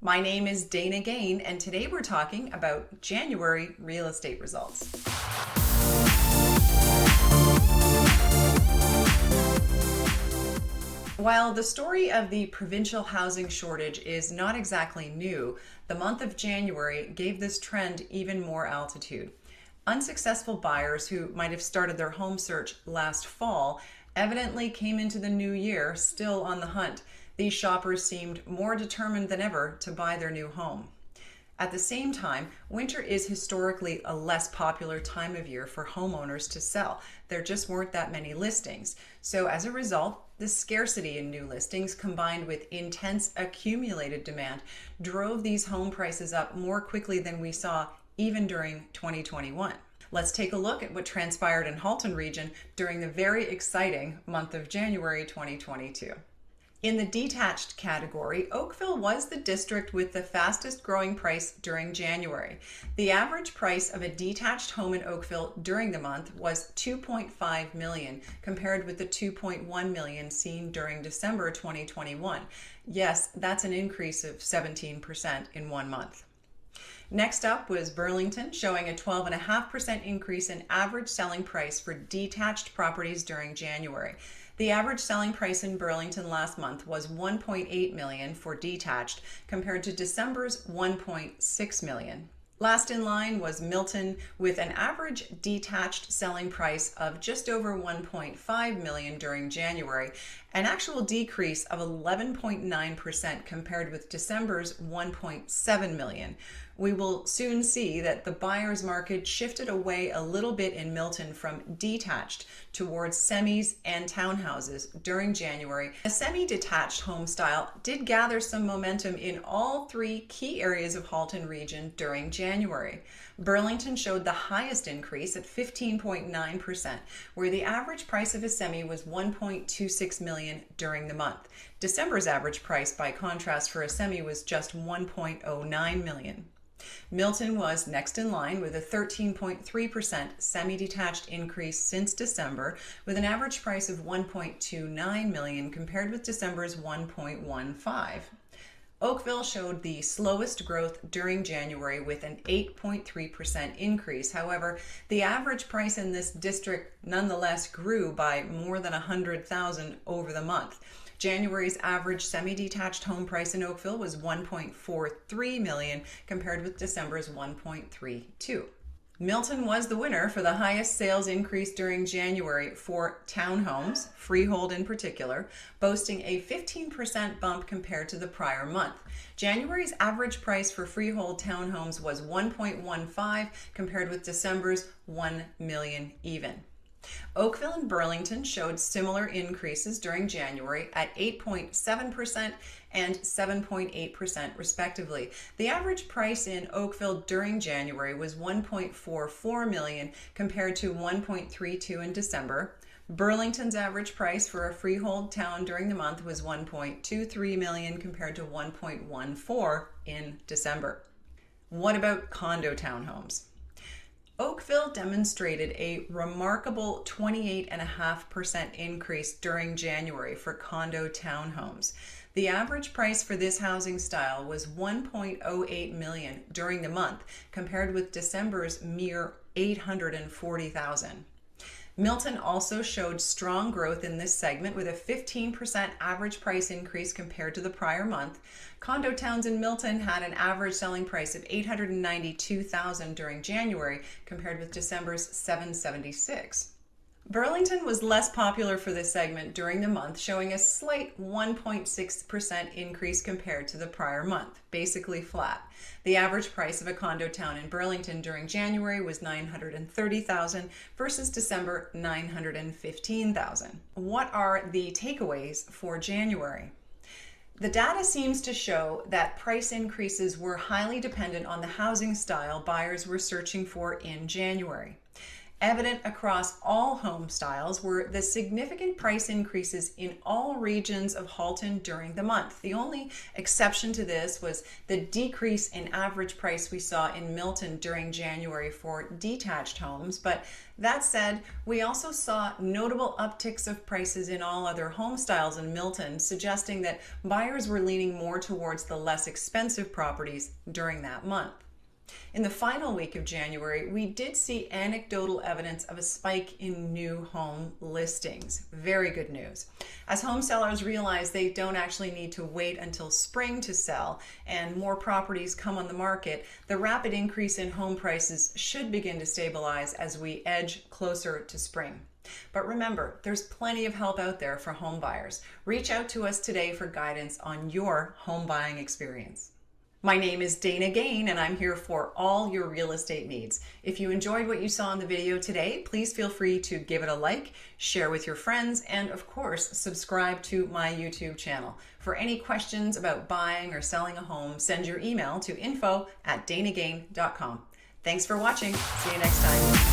My name is Dana Gain, and today we're talking about January real estate results. While the story of the provincial housing shortage is not exactly new, the month of January gave this trend even more altitude. Unsuccessful buyers who might have started their home search last fall evidently came into the new year still on the hunt. These shoppers seemed more determined than ever to buy their new home. At the same time, winter is historically a less popular time of year for homeowners to sell. There just weren't that many listings. So as a result, the scarcity in new listings combined with intense accumulated demand drove these home prices up more quickly than we saw even during 2021. Let's take a look at what transpired in Halton region during the very exciting month of January 2022. In the detached category, Oakville was the district with the fastest growing price during January. The average price of a detached home in Oakville during the month was $2.5 million, compared with the $2.1 million seen during December 2021. Yes, that's an increase of 17% in 1 month. Next up was Burlington, showing a 12.5% increase in average selling price for detached properties during January. The average selling price in Burlington last month was $1.8 million for detached, compared to December's $1.6 million. Last in line was Milton, with an average detached selling price of just over $1.5 million during January, an actual decrease of 11.9% compared with December's $1.7 million. We will soon see that the buyer's market shifted away a little bit in Milton from detached towards semis and townhouses during January. The semi-detached home style did gather some momentum in all three key areas of Halton region during January. Burlington showed the highest increase at 15.9%, where the average price of a semi was $1.26 million during the month. December's average price, by contrast, for a semi was just $1.09 million. Milton was next in line with a 13.3% semi-detached increase since December, with an average price of $1.29 million compared with December's $1.15. Oakville showed the slowest growth during January with an 8.3% increase. However, the average price in this district nonetheless grew by more than $100,000 over the month. January's average semi-detached home price in Oakville was $1.43 million compared with December's $1.32. Milton was the winner for the highest sales increase during January for townhomes, freehold in particular, boasting a 15% bump compared to the prior month. January's average price for freehold townhomes was $1.15 compared with December's $1 million even. Oakville and Burlington showed similar increases during January at 8.7% and 7.8% respectively. The average price in Oakville during January was $1.44 million compared to $1.32 in December. Burlington's average price for a freehold town during the month was $1.23 million compared to $1.14 in December. What about condo townhomes? Oakville demonstrated a remarkable 28.5% increase during January for condo townhomes. The average price for this housing style was $1.08 million during the month, compared with December's mere $840,000. Milton also showed strong growth in this segment with a 15% average price increase compared to the prior month. Condo towns in Milton had an average selling price of $892,000 during January compared with December's $776,000. Burlington was less popular for this segment during the month, showing a slight 1.6% increase compared to the prior month, basically flat. The average price of a condo town in Burlington during January was $930,000 versus December $915,000. What are the takeaways for January? The data seems to show that price increases were highly dependent on the housing style buyers were searching for in January. Evident across all home styles were the significant price increases in all regions of Halton during the month. The only exception to this was the decrease in average price we saw in Milton during January for detached homes. But that said, we also saw notable upticks of prices in all other home styles in Milton, suggesting that buyers were leaning more towards the less expensive properties during that month. In the final week of January, we did see anecdotal evidence of a spike in new home listings. Very good news. As home sellers realize they don't actually need to wait until spring to sell and more properties come on the market, the rapid increase in home prices should begin to stabilize as we edge closer to spring. But remember, there's plenty of help out there for home buyers. Reach out to us today for guidance on your home buying experience. My name is Dana Gain, and I'm here for all your real estate needs. If you enjoyed what you saw in the video today, please feel free to give it a like, share with your friends, and of course, subscribe to my YouTube channel. For any questions about buying or selling a home, send your email to info@danagain.com. Thanks for watching. See you next time.